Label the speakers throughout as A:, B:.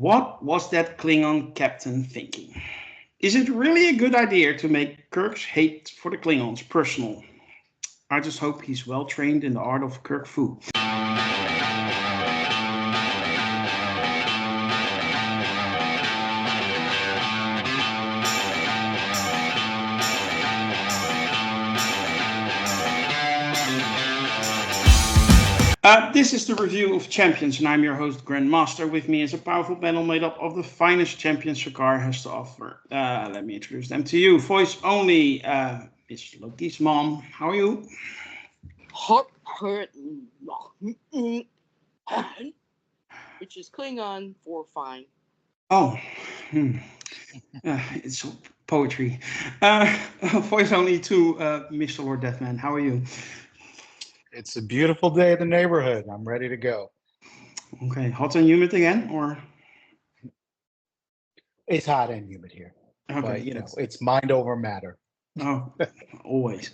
A: What was that Klingon captain thinking? Is it really a good idea to make Kirk's hate for the Klingons personal? I just hope he's well trained in the art of Kirk Fu. This is the review of Champions, and I'm your host, Grandmaster. With me is a powerful panel made up of the finest champions Sakar has to offer. Let me introduce them to you. Voice only, Miss Lokismom. How are you?
B: Which is Klingon for fine.
A: Oh, it's poetry. Voice only to Mr. Lord Death Man. How are you?
C: It's a beautiful day in the neighborhood. I'm ready to go.
A: Okay, hot and humid again, or?
C: It's hot and humid here. Okay, but, it's mind over matter.
A: Oh, always.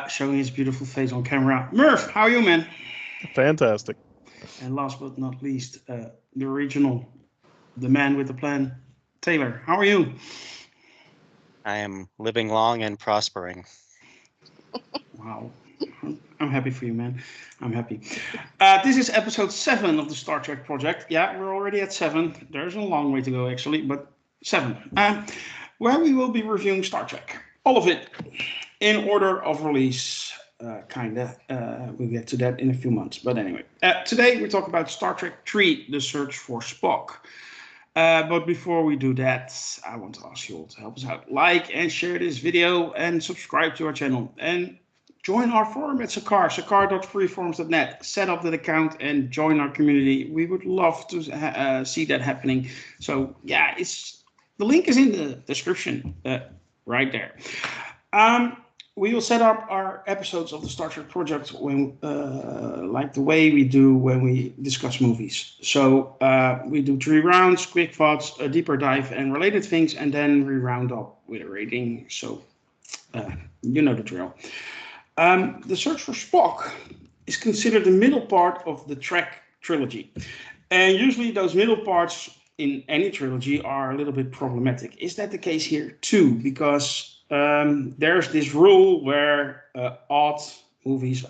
A: Showing his beautiful face on camera. Merv, how are you, man?
D: Fantastic.
A: And last but not least, the original, the man with the plan, Taylor. How are you?
E: I am living long and prospering.
A: Wow. I'm happy for you, man. I'm happy. This is episode 7 of the Star Trek project. Yeah, we're already at 7. There's a long way to go, actually, but 7. Where we will be reviewing Star Trek. All of it in order of release, kinda. We'll get to that in a few months. But anyway, today we talk about Star Trek 3, The Search for Spock. But before we do that, I want to ask you all to help us out. Like and share this video and subscribe to our channel. And join our forum at Sakar, sakar.freeforums.net. Set up that account and join our community. We would love to see that happening. So yeah, the link is in the description right there. We will set up our episodes of the Star Trek project when, like the way we do when we discuss movies. So we do 3 rounds, quick thoughts, a deeper dive, and related things, and then we round up with a rating. So you know the drill. The Search for Spock is considered the middle part of the Trek trilogy. And usually those middle parts in any trilogy are a little bit problematic. Is that the case here too? Because there's this rule where odd movies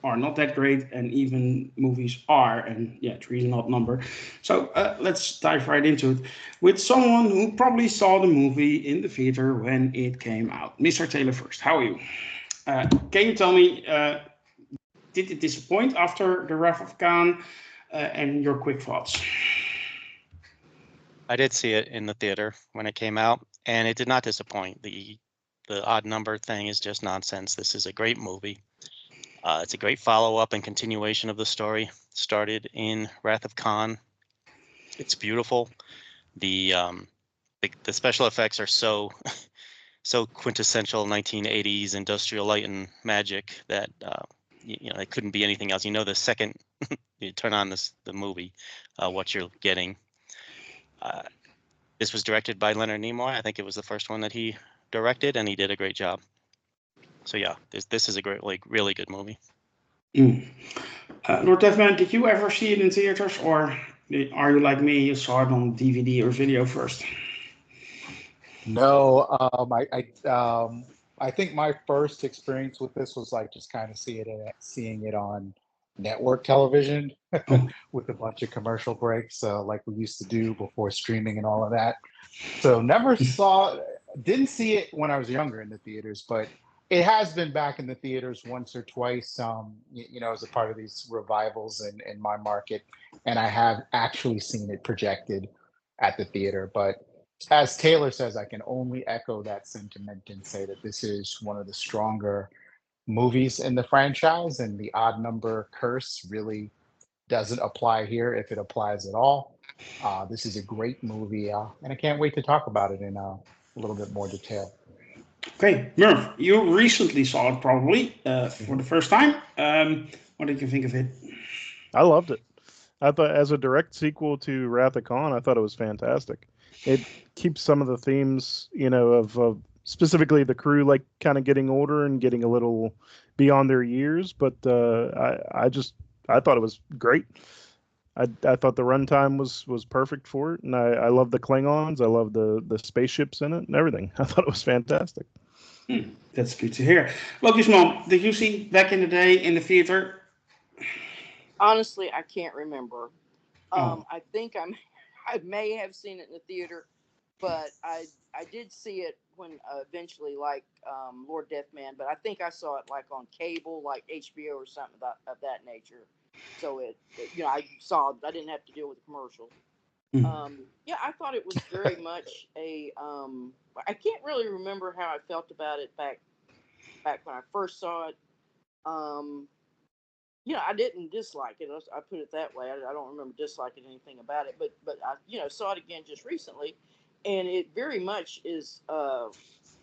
A: are not that great and even movies are. And yeah, 3 is an odd number. So let's dive right into it with someone who probably saw the movie in the theater when it came out. Mr. Taylor first, how are you? Can you tell me, did it disappoint after the Wrath of Khan, and your quick thoughts?
E: I did see it in the theater when it came out, and it did not disappoint. The odd number thing is just nonsense. This is a great movie. It's a great follow-up and continuation of the story. Started in Wrath of Khan. It's beautiful. The special effects are so quintessential 1980s industrial light and magic that it couldn't be anything else. The second you turn on the movie, what you're getting. This was directed by Leonard Nimoy. I think it was the first one that he directed, and he did a great job. So yeah, this is a great, really good movie.
A: Lord Deathman, did you ever see it in theaters, or are you like me? You saw it on DVD or video first?
C: No, I think my first experience with this was like just kind of seeing it on network television with a bunch of commercial breaks, like we used to do before streaming and all of that. So didn't see it when I was younger in the theaters, but it has been back in the theaters once or twice, as a part of these revivals in my market, and I have actually seen it projected at the theater. But as Taylor says, I can only echo that sentiment and say that this is one of the stronger movies in the franchise, and the odd number curse really doesn't apply here, if it applies at all. This is a great movie, and I can't wait to talk about it in a little bit more detail.
A: Okay, Merv, you recently saw it probably for the first time. What did you think of it?
D: I loved it. I thought, as a direct sequel to Wrath of Khan, I thought it was fantastic. It keeps some of the themes, of specifically the crew, like kind of getting older and getting a little beyond their years. But I thought it was great. I thought the runtime was perfect for it, and I love the Klingons. I love the spaceships in it and everything. I thought it was fantastic.
A: That's good to hear. Lokismom, did you see back in the day in the theater?
B: Honestly, I can't remember.
A: Oh.
B: I think I may have seen it in the theater, but I did see it when eventually, like Lord Deathman. But I think I saw it like on cable, like HBO or something of that nature. So I didn't have to deal with the commercial. Yeah, I thought it was very much a. I can't really remember how I felt about it back when I first saw it. Um, I didn't dislike it. I put it that way. I don't remember disliking anything about it, but I saw it again just recently, and it very much is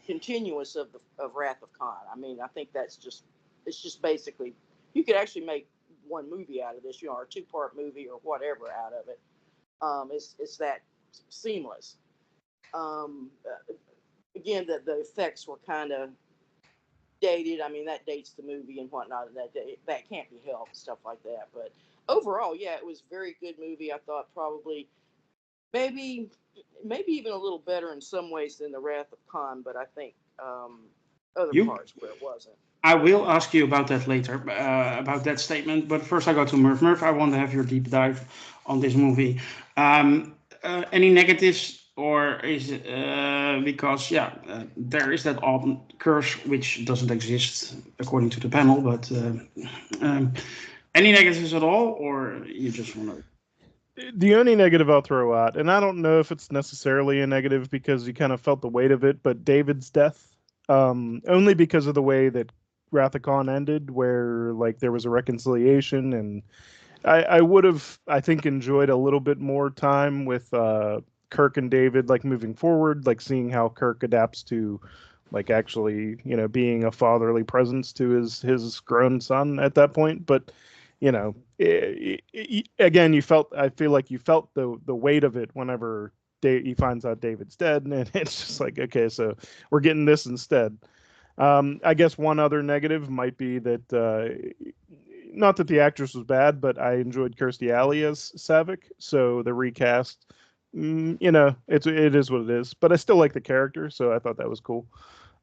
B: continuous of Wrath of Khan. I mean, I think it's just basically you could actually make one movie out of this, or a 2-part movie or whatever out of it. It's that seamless. Again, the effects were kind of dated. I mean, that dates the movie and whatnot, and that can't be helped, stuff like that. But overall, yeah, it was a very good movie. I thought probably maybe even a little better in some ways than the Wrath of Khan, but I think other
A: You
B: parts where it wasn't.
A: I will ask you about that later, about that statement. But first, I go to Merv. Merv, I want to have your deep dive on this movie. Any negatives, or is it because there is that odd curse which doesn't exist according to the panel, but any negatives at all, or you just want to?
D: The only negative I'll throw out, and I don't know if it's necessarily a negative because you kind of felt the weight of it, but David's death, only because of the way that Wrath of Khan ended, where like there was a reconciliation, and I would have, I think, enjoyed a little bit more time with Kirk and David, like moving forward, like seeing how Kirk adapts to, like actually, being a fatherly presence to his grown son at that point, but again, I feel like you felt the weight of it whenever he finds out David's dead, and it's just like, okay, so we're getting this instead. I guess one other negative might be that, not that the actress was bad, but I enjoyed Kirstie Alley as Savick, so the recast, it is what it is. But I still like the character, so I thought that was cool.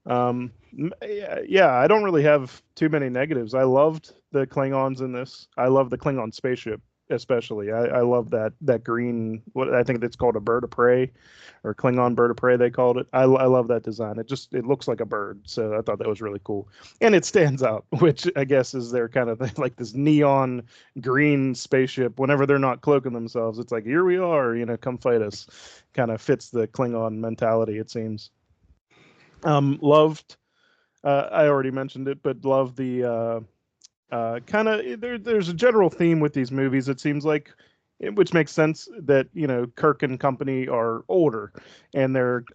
D: Yeah, I don't really have too many negatives. I loved the Klingons in this. I love the Klingon spaceship, especially. I love that green. What I think it's called a bird of prey, or Klingon bird of prey they called it. I love that design. It looks like a bird, so I thought that was really cool, and it stands out, which I guess is their kind of thing, like this neon green spaceship. Whenever they're not cloaking themselves, it's like, here we are, come fight us. Kind of fits the Klingon mentality, it seems. Loved. I already mentioned it, but loved the kind of there's a general theme with these movies. It seems like, which makes sense that Kirk and company are older, and they're,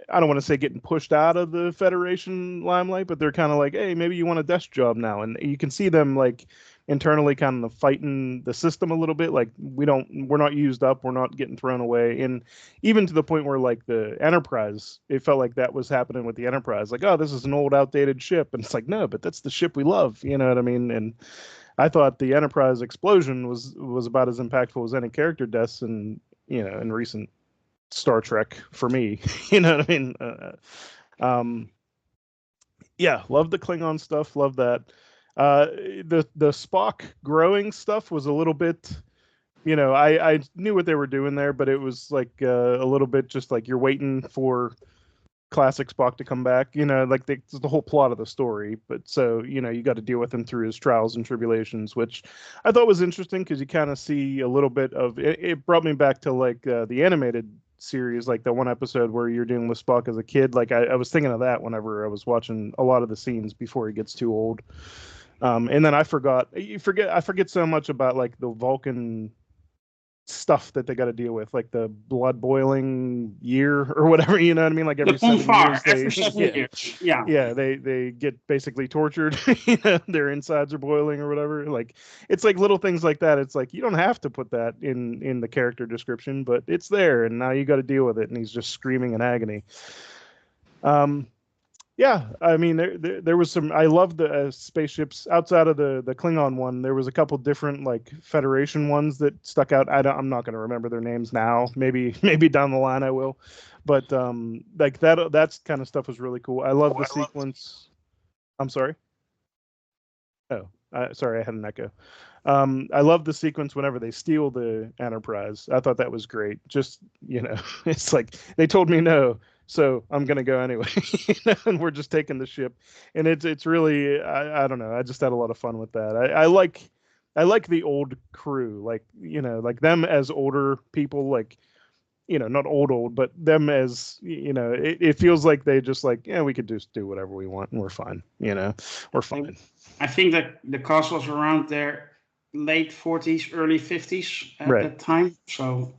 D: I don't want to say getting pushed out of the Federation limelight, but they're kind of like, hey, maybe you want a desk job now, and you can see them like internally kind of fighting the system a little bit, like we're not used up, we're not getting thrown away, and even to the point where like the Enterprise, it felt like that was happening with the Enterprise, like, oh, this is an old outdated ship, and it's like, no, but that's the ship we love, you know what I mean? And I thought the Enterprise explosion was about as impactful as any character deaths in recent Star Trek for me. You know what I mean? Yeah, love the Klingon stuff. Love that. The Spock growing stuff was a little bit, I knew what they were doing there, but it was like a little bit just like you're waiting for classic Spock to come back. Like it's the whole plot of the story. But so you got to deal with him through his trials and tribulations, which I thought was interesting because you kind of see a little bit of it. It brought me back to like the animated series, like the one episode where you're dealing with Spock as a kid. Like I was thinking of that whenever I was watching a lot of the scenes before he gets too old. And then I forget so much about like the Vulcan stuff that they got to deal with, like the blood boiling year or whatever, you know what I mean? Like every 7 years,
A: every 7 years.
D: Yeah, they get basically tortured. Their insides are boiling or whatever. Like it's like little things like that. It's like you don't have to put that in the character description, but it's there, and now you got to deal with it. And he's just screaming in agony. Yeah, I mean, there was some. I love the spaceships outside of the Klingon one. There was a couple different like Federation ones that stuck out. I'm not going to remember their names now. Maybe maybe down the line I will, but like that's kind of stuff was really cool. I love the sequence. I'm sorry. Oh, sorry, I had an echo. I love the sequence whenever they steal the Enterprise. I thought that was great. Just, it's like they told me no, so I'm gonna go anyway. And we're just taking the ship, and it's really I don't know. I just had a lot of fun with that. I like the old crew, like like them as older people, like not old, but them as it feels like they just like we could just do whatever we want and we're fine. We're fine.
A: I think that the cast was around their late 40s, early 50s at
D: Right.
A: that time. So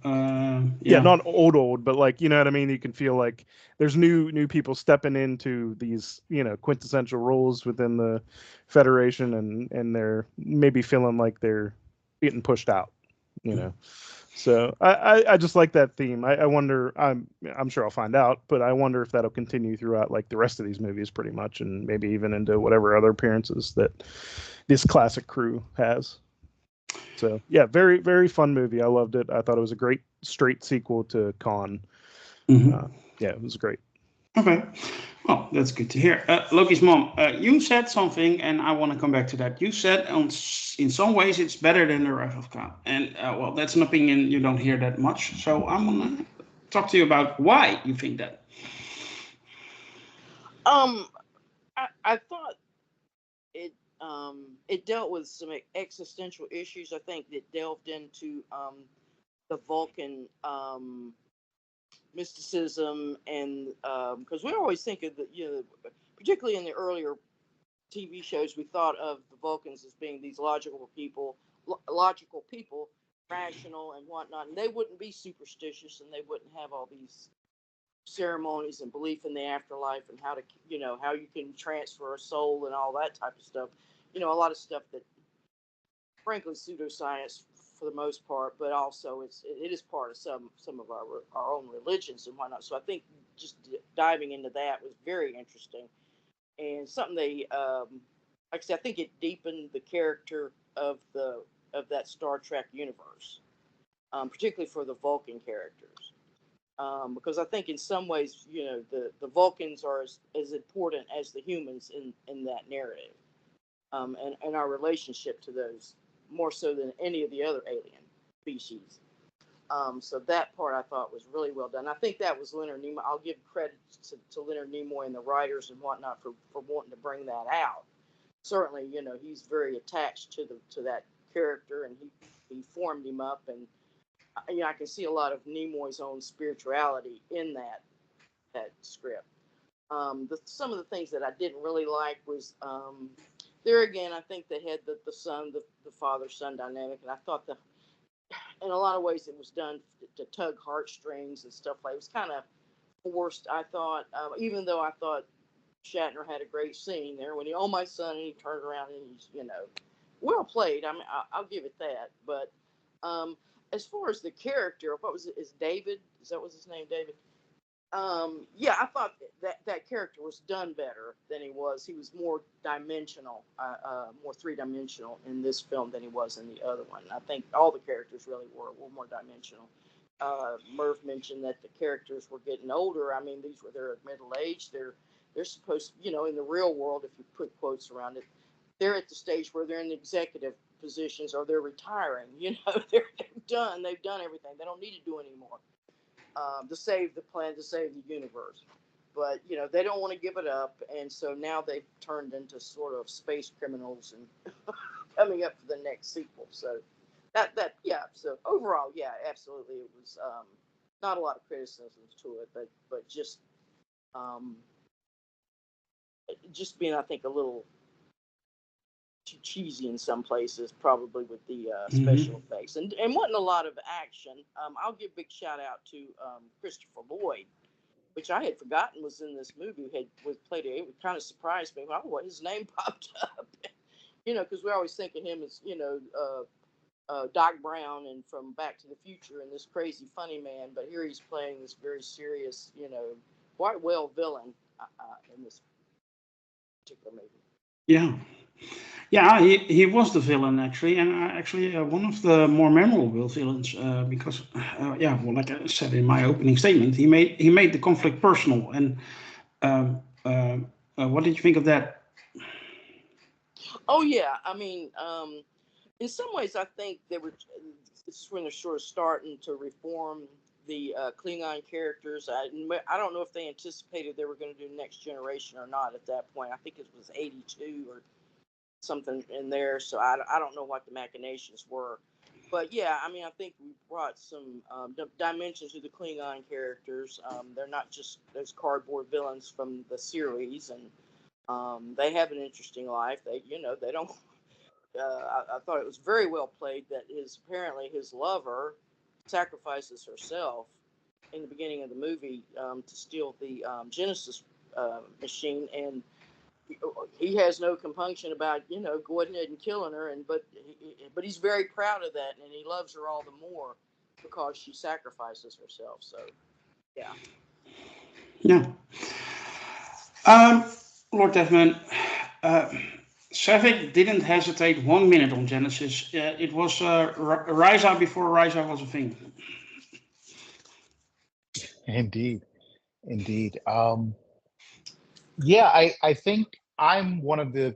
D: Yeah, not old, but like what I mean. You can feel like there's new people stepping into these quintessential roles within the Federation, and they're maybe feeling like they're getting pushed out. So I just like that theme. I wonder. I'm sure I'll find out, but I wonder if that'll continue throughout like the rest of these movies, pretty much, and maybe even into whatever other appearances that this classic crew has. So yeah, very very fun movie. I loved it. I thought it was a great straight sequel to Khan. Yeah, it was great.
A: Okay. Well, that's good to hear. Lokismom, you said something, and I want to come back to that. You said in some ways it's better than the Wrath of Khan. And, well, that's an opinion you don't hear that much. So I'm going to talk to you about why you think that.
B: I thought it dealt with some existential issues. I think that delved into the Vulcan mysticism, and because we always think of particularly in the earlier TV shows, we thought of the Vulcans as being these logical people, rational and whatnot, and they wouldn't be superstitious, and they wouldn't have all these ceremonies and belief in the afterlife, and how to how you can transfer a soul and all that type of stuff. A lot of stuff that, frankly, pseudoscience for the most part, but also it is part of some of our own religions and whatnot. So I think just diving into that was very interesting, and something they like I said, I think it deepened the character of that Star Trek universe, particularly for the Vulcan characters. Because I think in some ways, the Vulcans are as important as the humans in that narrative, and our relationship to those more so than any of the other alien species. So that part I thought was really well done. I think that was Leonard Nimoy. I'll give credit to Leonard Nimoy and the writers and whatnot for wanting to bring that out. Certainly, he's very attached to that character, and he formed him up, and I can see a lot of Nimoy's own spirituality in that script. Some of the things that I didn't really like was there again. I think they had the father son dynamic, and I thought in a lot of ways it was done to tug heartstrings and stuff like. It was kind of forced. I thought, even though I thought Shatner had a great scene there when oh my son, and he turned around and he's well played. I mean, I'll give it that. But as far as the character, what was it? Is David? Is that was his name, David? Yeah, I thought that character was done better than he was. He was more dimensional, more three-dimensional in this film than he was in the other one. I think all the characters really were more dimensional. Merv mentioned that the characters were getting older. I mean, they're middle aged. They're supposed to, in the real world, if you put quotes around it, they're at the stage where they're in the executive positions or they're retiring. They're done. They've done everything. They don't need to do anymore. To save the planet, to save the universe. But, they don't want to give it up. And so now they've turned into sort of space criminals and coming up for the next sequel. So yeah. So overall, yeah, absolutely. It was not a lot of criticisms to it, but just being, I think, a little too cheesy in some places, probably with the special effects, and wasn't a lot of action. I'll give a big shout out to Christopher Lloyd, which I had forgotten was in this movie. Played it. It kind of surprised me. Oh, what his name popped up, because we always think of him as Doc Brown and from Back to the Future and this crazy funny man, but here he's playing this very serious, quite well villain in this particular movie.
A: Yeah. Yeah, he was the villain actually, and actually one of the more memorable villains because yeah, well, like I said in my opening statement, he made the conflict personal. And um, what did you think of that?
B: Oh yeah, I mean, in some ways, I think they were. This is when they're sort of starting to reform the Klingon characters. I don't know if they anticipated they were going to do Next Generation or not at that point. I think it was 82 or something in there. So I don't know what the machinations were. But yeah, I mean, I think we brought some dimension to the Klingon characters. They're not just those cardboard villains from the series, and they have an interesting life. They don't. I thought it was very well played that apparently his lover sacrifices herself in the beginning of the movie to steal the Genesis machine, and he has no compunction about going ahead and killing her, but he's very proud of that, and he loves her all the more because she sacrifices herself. So yeah.
A: Yeah. Lord Deathman, uh, Savick didn't hesitate 1 minute on Genesis. It was Ryza before Ryza was a thing.
C: Indeed, indeed. Yeah, I think I'm one of the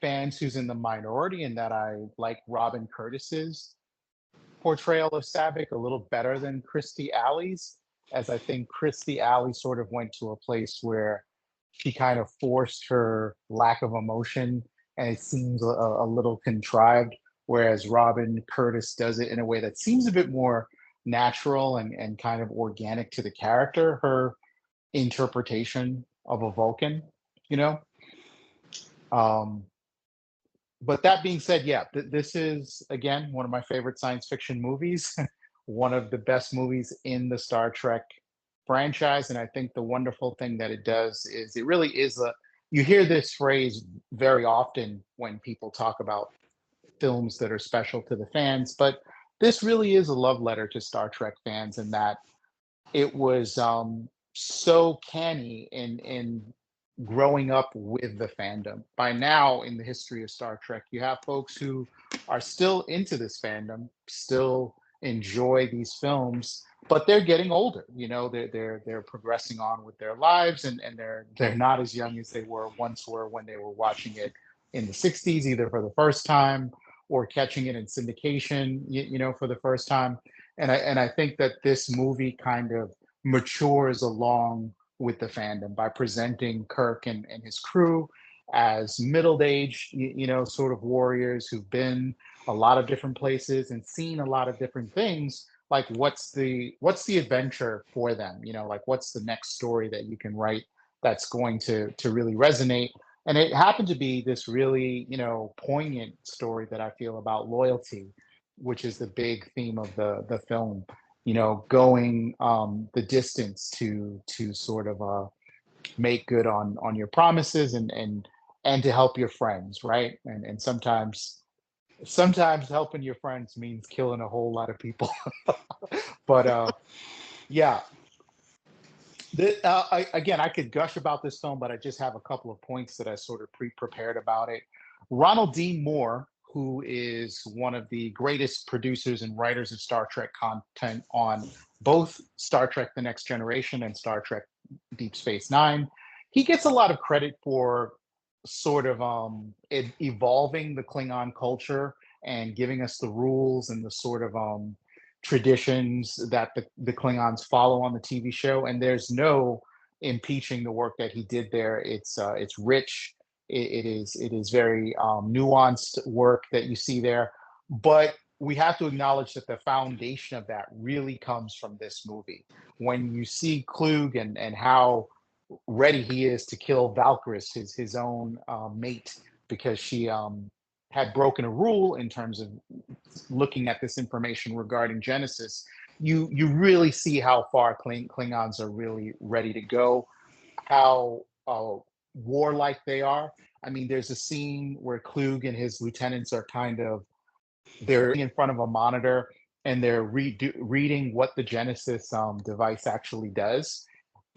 C: fans who's in the minority in that I like Robin Curtis's portrayal of Savick a little better than Christy Alley's, as I think Christy Alley sort of went to a place where she kind of forced her lack of emotion, and it seems a little contrived, whereas Robin Curtis does it in a way that seems a bit more natural and kind of organic to the character, her interpretation of a Vulcan, you know? Um, but that being said, yeah, this is again one of my favorite science fiction movies, one of the best movies in the Star Trek franchise. And I think the wonderful thing that it does is it really is a, you hear this phrase very often when people talk about films that are special to the fans, but this really is a love letter to Star Trek fans in that it was so canny in growing up with the fandom. By now, in the history of Star Trek, you have folks who are still into this fandom, still enjoy these films, but they're getting older. You know, they're progressing on with their lives, and they're not as young as they were when they were watching it in the '60s, either for the first time or catching it in syndication, for the first time. And I think that this movie kind of matures along with the fandom by presenting Kirk and his crew as middle-aged, sort of warriors who've been a lot of different places and seen a lot of different things. Like, what's the adventure for them? Like, what's the next story that you can write that's going to really resonate? And it happened to be this really, poignant story that I feel about loyalty, which is the big theme of the film. Going the distance to sort of make good on your promises and to help your friends, right? And sometimes helping your friends means killing a whole lot of people. But yeah, again, I could gush about this film, but I just have a couple of points that I sort of pre-prepared about it. Ronald D. Moore, who is one of the greatest producers and writers of Star Trek content on both Star Trek: The Next Generation and Star Trek: Deep Space Nine, he gets a lot of credit for sort of evolving the Klingon culture and giving us the rules and the sort of traditions that the Klingons follow on the TV show. And there's no impeaching the work that he did there. It's rich. It is very nuanced work that you see there. But we have to acknowledge that the foundation of that really comes from this movie. When you see Klug and how ready he is to kill Valkyris, his own mate, because she had broken a rule in terms of looking at this information regarding Genesis, you really see how far Klingons are really ready to go, how warlike they are. I mean, there's a scene where Klug and his lieutenants are they're in front of a monitor and they're reading what the Genesis device actually does.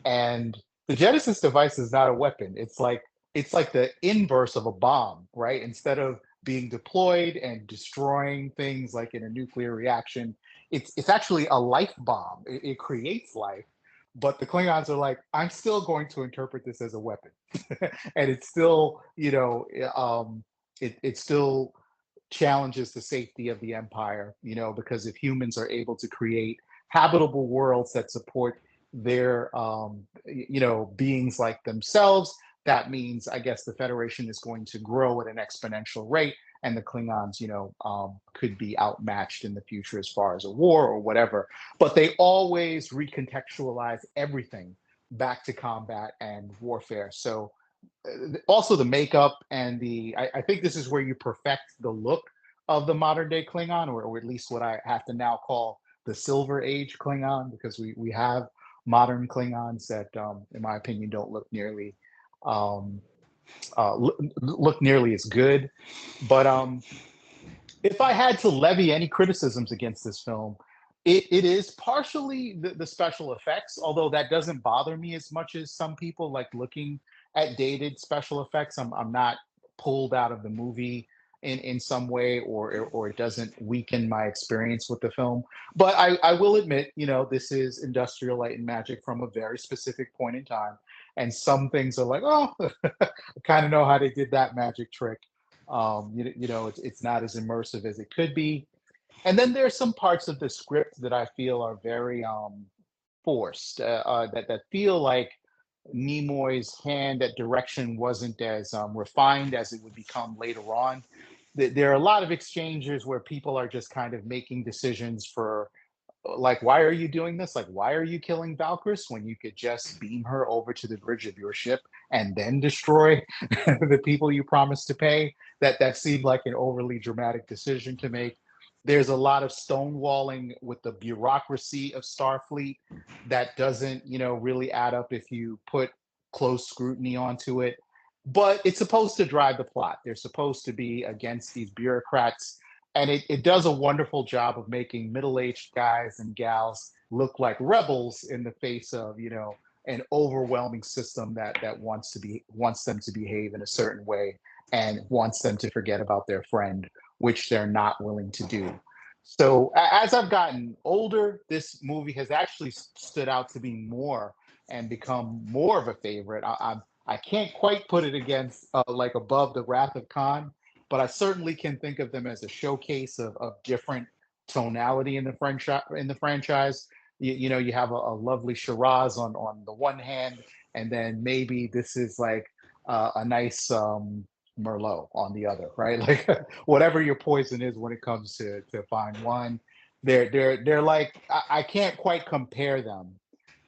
C: And the Genesis device is not a weapon. It's like it's like the inverse of a bomb, right? Instead of being deployed and destroying things like in a nuclear reaction, it's actually a life bomb. It creates life, but the Klingons are like, I'm still going to interpret this as a weapon, and it's still, it still challenges the safety of the empire, because if humans are able to create habitable worlds that support their, beings like themselves, that means, I guess, the Federation is going to grow at an exponential rate, and the Klingons, could be outmatched in the future as far as a war or whatever. But they always recontextualize everything back to combat and warfare. So also the makeup and I think this is where you perfect the look of the modern day Klingon, or at least what I have to now call the Silver Age Klingon, because we have modern Klingons that, in my opinion, don't look nearly um, look nearly as good. But if I had to levy any criticisms against this film, it is partially the special effects, although that doesn't bother me as much as some people like looking at dated special effects. I'm not pulled out of the movie in some way, or it doesn't weaken my experience with the film. But I will admit, this is industrial light and magic from a very specific point in time. And some things are like, oh, I kind of know how they did that magic trick. It's not as immersive as it could be. And then there's some parts of the script that I feel are very forced, that feel like Nimoy's hand at direction wasn't as refined as it would become later on. There are a lot of exchanges where people are just kind of making decisions for, like, why are you doing this? Like, why are you killing Valkyris when you could just beam her over to the bridge of your ship and then destroy the people you promised to pay? That seemed like an overly dramatic decision to make. There's a lot of stonewalling with the bureaucracy of Starfleet that doesn't, really add up if you put close scrutiny onto it. But it's supposed to drive the plot. They're supposed to be against these bureaucrats, and it does a wonderful job of making middle-aged guys and gals look like rebels in the face of, an overwhelming system that wants them to behave in a certain way and wants them to forget about their friend, which they're not willing to do. So as I've gotten older, this movie has actually stood out to be more and become more of a favorite. I can't quite put it against, like, above the Wrath of Khan, but I certainly can think of them as a showcase of different tonality in the franchise. You have a lovely Shiraz on the one hand, and then maybe this is like a nice Merlot on the other, right? Like, whatever your poison is when it comes to fine wine, they're like, I can't quite compare them,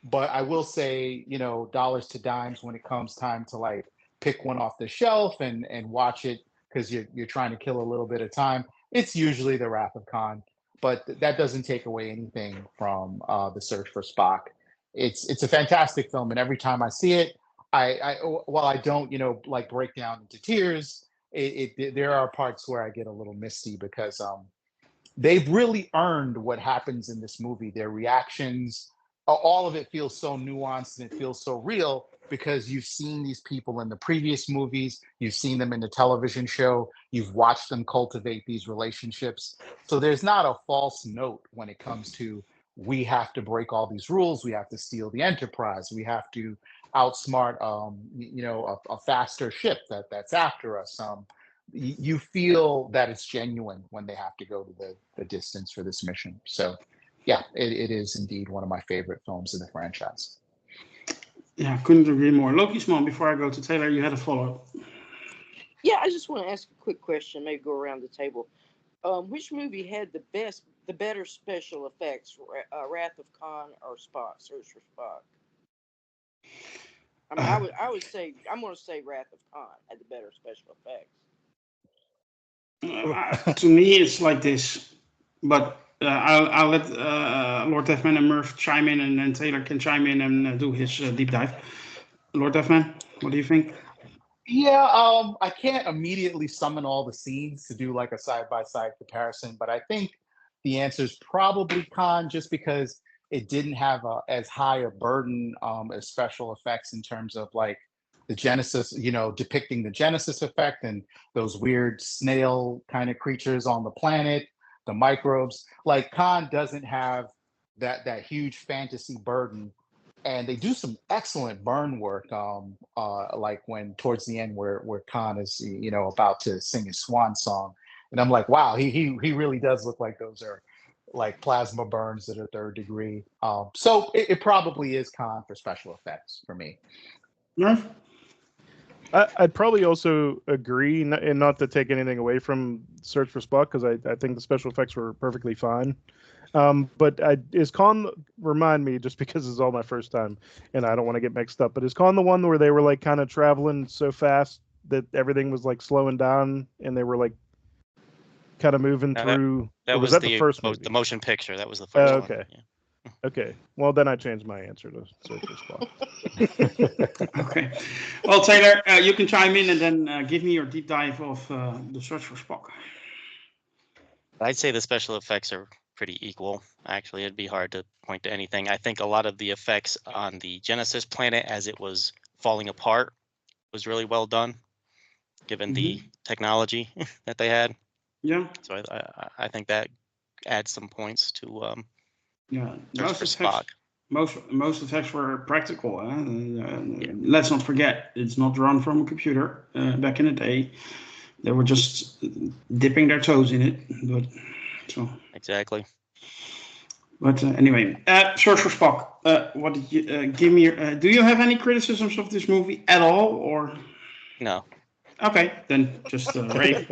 C: but I will say, dollars to dimes when it comes time to, like, pick one off the shelf and watch it because you're trying to kill a little bit of time. It's usually the Wrath of Khan, but that doesn't take away anything from the Search for Spock. It's a fantastic film, and every time I see it, while I don't, like, break down into tears, there are parts where I get a little misty because they've really earned what happens in this movie. Their reactions, all of it feels so nuanced and it feels so real because you've seen these people in the previous movies, you've seen them in the television show, you've watched them cultivate these relationships. So there's not a false note when it comes to, we have to break all these rules, we have to steal the Enterprise, we have to outsmart a faster ship that's after us. You feel that it's genuine when they have to go to the distance for this mission. So yeah, it is indeed one of my favorite films in the franchise.
A: Yeah, couldn't agree more. Lokismom, before I go to Taylor, you had a follow-up.
B: Yeah, I just want to ask a quick question, maybe go around the table. Which movie had the better special effects, Wrath of Khan or Spock, Search for Spock? I mean, I would say, I'm going to say Wrath of Khan had the better special effects.
A: To me, it's like this, but I'll let Lord Death Man and Merv chime in, and then Taylor can chime in and do his deep dive. Lord Death Man, what do you think?
C: Yeah, I can't immediately summon all the scenes to do like a side-by-side comparison, but I think the answer is probably Khan, just because it didn't have as high a burden as special effects in terms of, like, the Genesis, depicting the Genesis effect and those weird snail kind of creatures on the planet, the microbes. Like Khan doesn't have that huge fantasy burden, and they do some excellent burn work. Like when towards the end where Khan is about to sing his swan song, and I'm like, wow, he really does look like those are like plasma burns that are third degree. So it probably is Khan for special effects for me.
A: Nerf?
D: I'd probably also agree, and not to take anything away from Search for Spock, because I think the special effects were perfectly fine. But is Khan, remind me, just because it's all my first time, and I don't want to get mixed up, but is Khan the one where they were like kind of traveling so fast that everything was like slowing down, and they were like kind of moving through?
E: That was
D: the first movie?
E: The motion picture. That was the first one.
D: Okay. Yeah. Okay. Well, then I changed my answer to Search for Spock.
A: Okay. Well, Taylor, you can chime in and then give me your deep dive of the Search for Spock.
E: I'd say the special effects are pretty equal. Actually, it'd be hard to point to anything. I think a lot of the effects on the Genesis planet as it was falling apart was really well done, given the technology that they had.
A: Yeah.
E: So I think that adds some points to
A: Yeah.
E: Search for Spock.
A: Most effects were practical. Let's not forget, it's not run from a computer. Back in the day, they were just dipping their toes in it. But so
E: exactly.
A: But anyway, Search for Spock. What did you give me? Do you have any criticisms of this movie at all, or
E: no?
A: Okay, then just rave.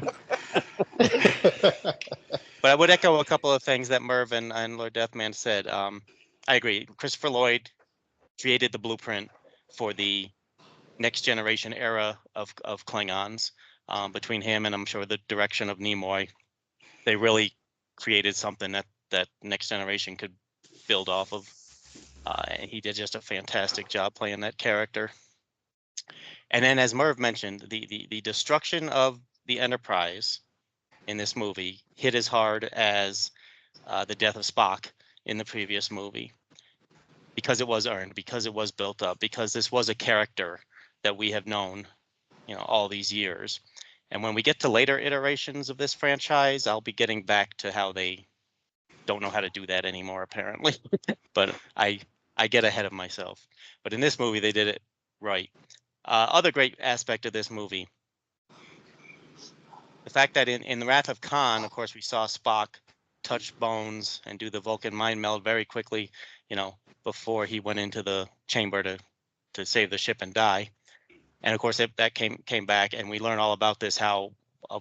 E: But I would echo a couple of things that Merv and Lord Deathman said. I agree. Christopher Lloyd created the blueprint for the next generation era of Klingons. Between him and I'm sure the direction of Nimoy, they really created something that next generation could build off of. And he did just a fantastic job playing that character. And then, as Merv mentioned, the destruction of the Enterprise in this movie hit as hard as the death of Spock in the previous movie, because it was earned, because it was built up, because this was a character that we have known, all these years. And when we get to later iterations of this franchise, I'll be getting back to how they don't know how to do that anymore, apparently. But I get ahead of myself. But in this movie, they did it right. Other great aspect of this movie, the fact that in the Wrath of Khan, of course, we saw Spock touch Bones and do the Vulcan mind meld very quickly, before he went into the chamber to save the ship and die. And of course, that came back, and we learn all about this, how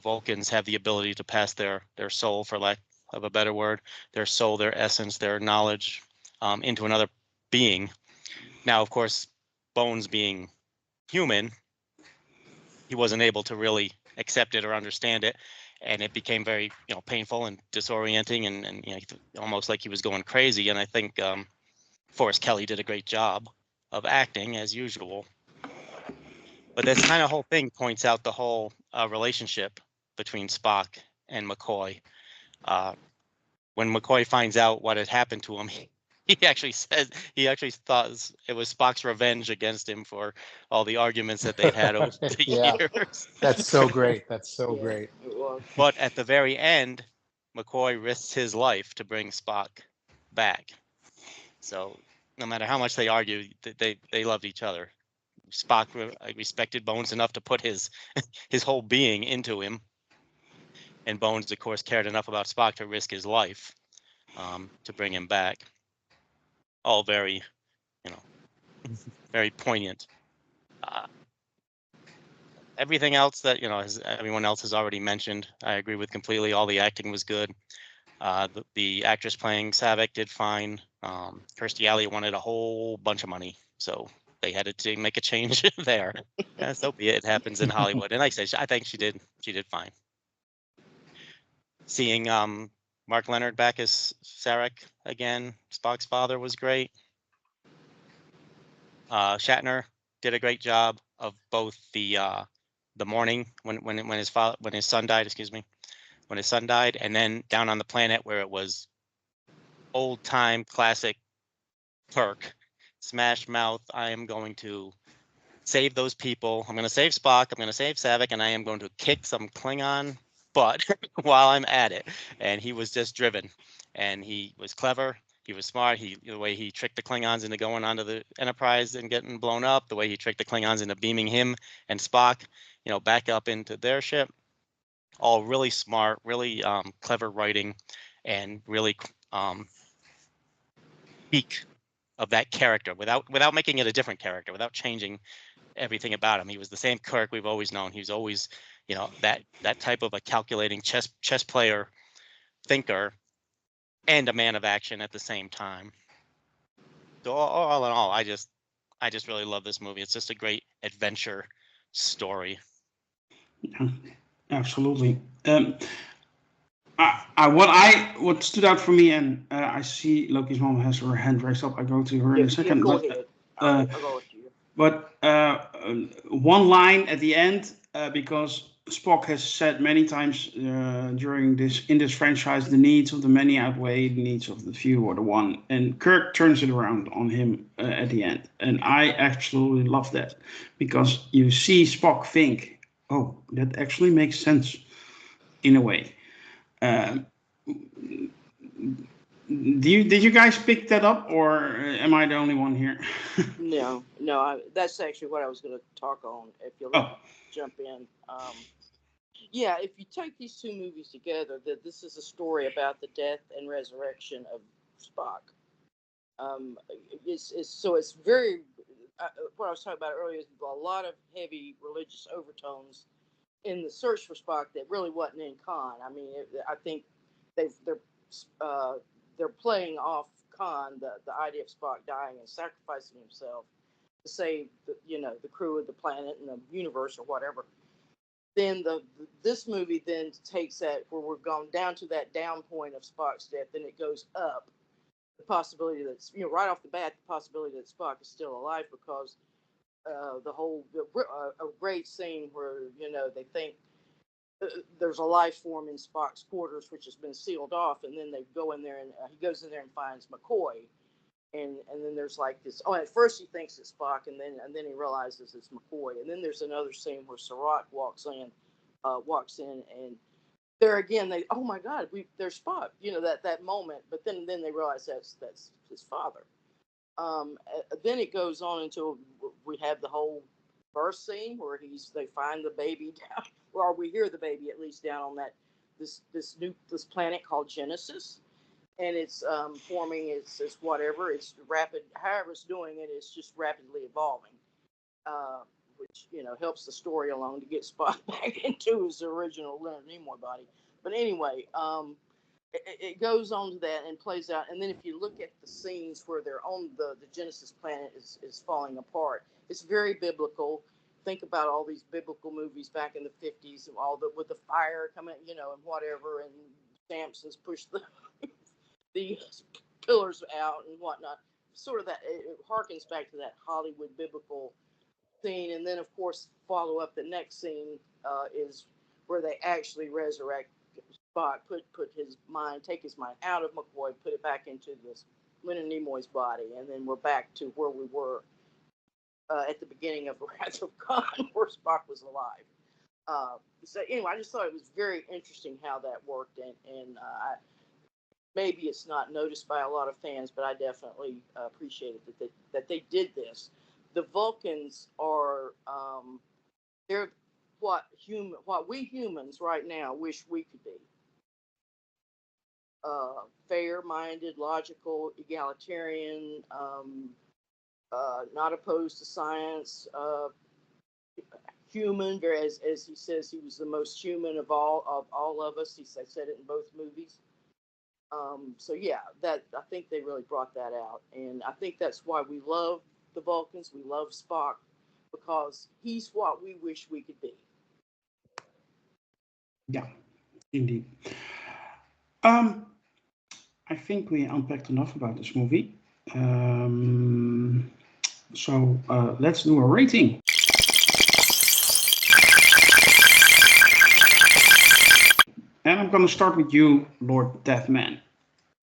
E: Vulcans have the ability to pass their soul, for lack of a better word, their soul, their essence, their knowledge, into another being. Now, of course, Bones being human, he wasn't able to really accept it or understand it, and it became very painful and disorienting, and almost like he was going crazy. And I think Forrest Kelly did a great job of acting as usual. But this kind of whole thing points out the whole relationship between Spock and McCoy. When McCoy finds out what had happened to him, he actually thought it was Spock's revenge against him for all the arguments that they'd had over the years.
C: That's so great. That's so great.
E: But at the very end, McCoy risks his life to bring Spock back. So no matter how much they argue, they loved each other. Spock respected Bones enough to put his whole being into him, and Bones, of course, cared enough about Spock to risk his life to bring him back. All very, very poignant. Everything else that everyone else has already mentioned, I agree with completely. All the acting was good. The actress playing Saavik did fine. Kirstie Alley wanted a whole bunch of money, so they had to make a change there. So be it. It happens in Hollywood. And like I said, I think she did fine. Seeing Mark Leonard back as Sarek again, Spock's father, was great. Shatner did a great job of both the morning when his son died, and then down on the planet where it was old time classic Kirk, smash mouth, I am going to save those people. I'm going to save Spock. I'm going to save Savick, and I am going to kick some Klingon butt while I'm at it. And he was just driven, and he was clever. He was smart. The way he tricked the Klingons into going onto the Enterprise and getting blown up, the way he tricked the Klingons into beaming him and Spock, back up into their ship. All really smart, really clever writing, and really peak of that character without making it a different character, without changing everything about him. He was the same Kirk we've always known. He was always, that type of a calculating chess player, thinker, and a man of action at the same time. So all in all, I just really love this movie. It's just a great adventure story.
A: Yeah, absolutely. What stood out for me, and I see Lokismom has her hand raised up. I go to her in a second.
B: Go ahead. I'll go with you.
A: But one line at the end, because Spock has said many times in this franchise, the needs of the many outweigh the needs of the few or the one, and Kirk turns it around on him at the end, and I absolutely love that, because you see Spock think, oh, that actually makes sense in a way. Did you guys pick that up, or am I the only one here?
B: No, that's actually what I was going to talk on. If you'll jump in, yeah. If you take these two movies together, that this is a story about the death and resurrection of Spock. It's very what I was talking about earlier is a lot of heavy religious overtones in the search for Spock that really wasn't in Khan. I mean, I think they're playing off Khan, the idea of Spock dying and sacrificing himself to save the crew of the planet and the universe or whatever. Then this movie then takes that where we're gone down to that down point of Spock's death, then it goes up. The possibility that right off the bat, the possibility that Spock is still alive, because a great scene where they think there's a life form in Spock's quarters which has been sealed off, and then they go in there and he goes in there and finds McCoy, and then there's like this. Oh, at first he thinks it's Spock, and then he realizes it's McCoy, and then there's another scene where Sirach walks in, and there again oh my God, there's Spock, that moment, but then they realize that's his father. Then it goes on until we have the whole first scene where they find the baby down, or we hear the baby at least down on this planet called Genesis, and it's forming it's whatever it's rapid, however it's doing it, it's just rapidly evolving, which helps the story along to get Spock back into his original Leonard Nimoy body. But anyway, it goes on to that and plays out. And then if you look at the scenes where they're on the Genesis planet is falling apart, it's very biblical. Think about all these biblical movies back in the 50s, with the fire coming, and whatever, and Samson's pushed the pillars out and whatnot. Sort of that, it harkens back to that Hollywood biblical scene. And then, of course, follow up, the next scene is where they actually resurrect Spock, take his mind out of McCoy, put it back into this Leonard Nimoy's body, and then we're back to where we were at the beginning of Wrath of Khan, where Spock was alive. So anyway, I just thought it was very interesting how that worked, and maybe it's not noticed by a lot of fans, but I definitely appreciated that they did this. The Vulcans are they're what we humans right now wish we could be. Fair-minded, logical, egalitarian, not opposed to science, human. As he says, he was the most human of all of us. He said it in both movies. So yeah, I think they really brought that out, and I think that's why we love the Vulcans. We love Spock, because he's what we wish we could be.
A: Yeah, indeed. I think we unpacked enough about this movie. So let's do a rating. And I'm going to start with you, Lord Death Man.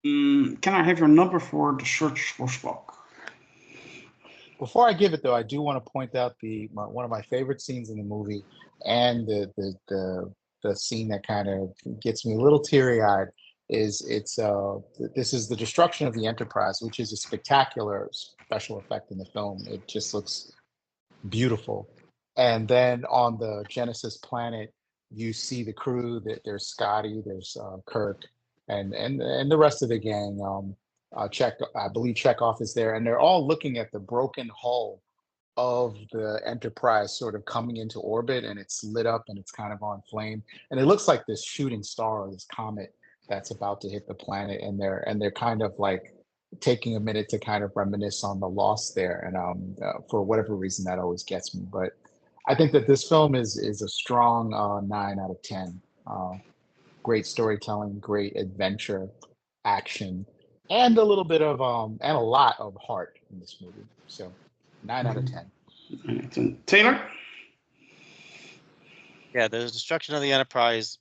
A: Can I have your number for the search for Spock?
C: Before I give it though, I do want to point out one of my favorite scenes in the movie, and the scene that kind of gets me a little teary eyed is this is the destruction of the Enterprise, which is a spectacular special effect in the film. It just looks beautiful. And then on the Genesis planet, you see the crew. That there's Scotty, there's Kirk, and the rest of the gang. I believe Chekhov is there, and they're all looking at the broken hull of the Enterprise sort of coming into orbit, and it's lit up and it's kind of on flame, and it looks like this shooting star, this comet that's about to hit the planet, and they're kind of like taking a minute to kind of reminisce on the loss there, and for whatever reason that always gets me. But I think that this film is a strong 9 out of 10. Great storytelling, great adventure, action, and a little bit of and a lot of heart in this movie. So 9 out of 10.
A: Taylor?
E: Yeah, the destruction of the Enterprise,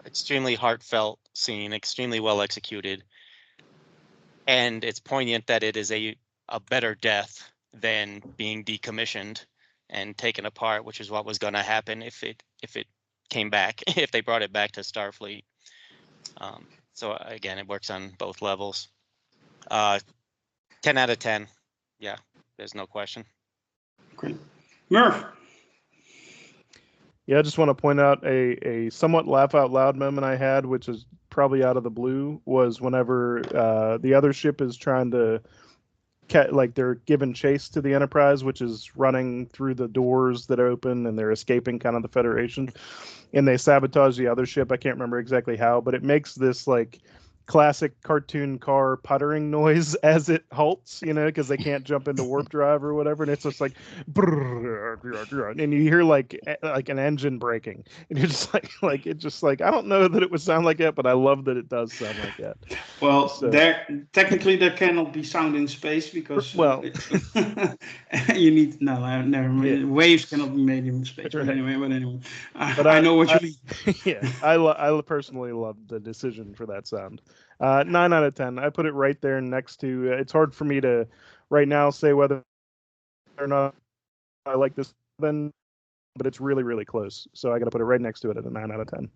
E: extremely heartfelt scene, extremely well executed. And it's poignant that it is a better death than being decommissioned and taken apart, which is what was going to happen if it came back, if they brought it back to Starfleet. So again, it works on both levels. 10 out of 10. Yeah, there's no question.
A: Great. Merv?
D: Yeah, I just want to point out a somewhat laugh out loud moment I had, which is probably out of the blue, was whenever the other ship is trying to like they're giving chase to the Enterprise, which is running through the doors that open, and they're escaping kind of the Federation, and they sabotage the other ship. I can't remember exactly how, but it makes this like classic cartoon car puttering noise as it halts, because they can't jump into warp drive or whatever, and it's just like, and you hear like an engine braking, and you're just like it's just like, I don't know that it would sound like that, but I love that it does sound like that.
A: Well,
D: So,
A: there cannot be sound in space because you need never mind.
D: Yeah.
A: Waves cannot be made in space.
D: Right.
A: But anyway,
D: But
A: I know what you mean.
D: Yeah, I personally love the decision for that sound. 9 out of 10. I put it right there next to. It's hard for me to right now say whether or not I like this, then, but it's really, really close. So I got to put it right next to it at a 9 out of 10.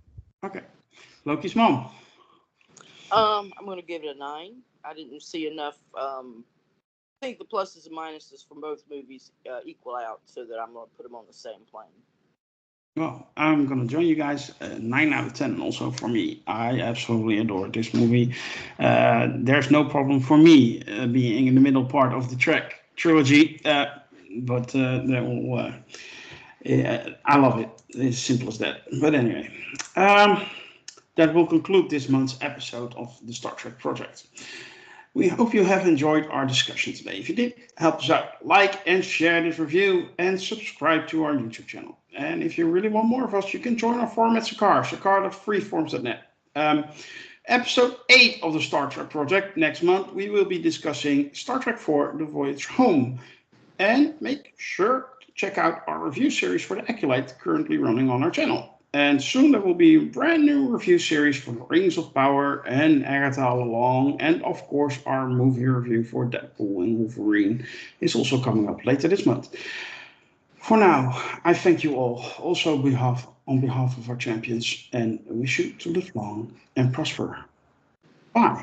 A: Okay, Lokismom.
B: I'm going to give it a 9. I didn't see enough. I think the pluses and minuses from both movies equal out, so that I'm going to put them on the same plane.
A: Well, I'm going to join you guys. 9 out of 10 also for me. I absolutely adore this movie. There's no problem for me being in the middle part of the Trek trilogy, but I love it. It's simple as that. But anyway, that will conclude this month's episode of the Star Trek Project. We hope you have enjoyed our discussion today. If you did, help us out. Like and share this review and subscribe to our YouTube channel. And if you really want more of us, you can join our forum at sakar.freeforums.net. Episode 8 of the Star Trek Project. Next month, we will be discussing Star Trek IV, The Voyage Home. And make sure to check out our review series for the Acolyte currently running on our channel. And soon there will be a brand new review series for the Rings of Power and Agatha All Along. And of course, our movie review for Deadpool and Wolverine is also coming up later this month. For now, I thank you all, also on behalf of our champions, and wish you to live long and prosper. Bye.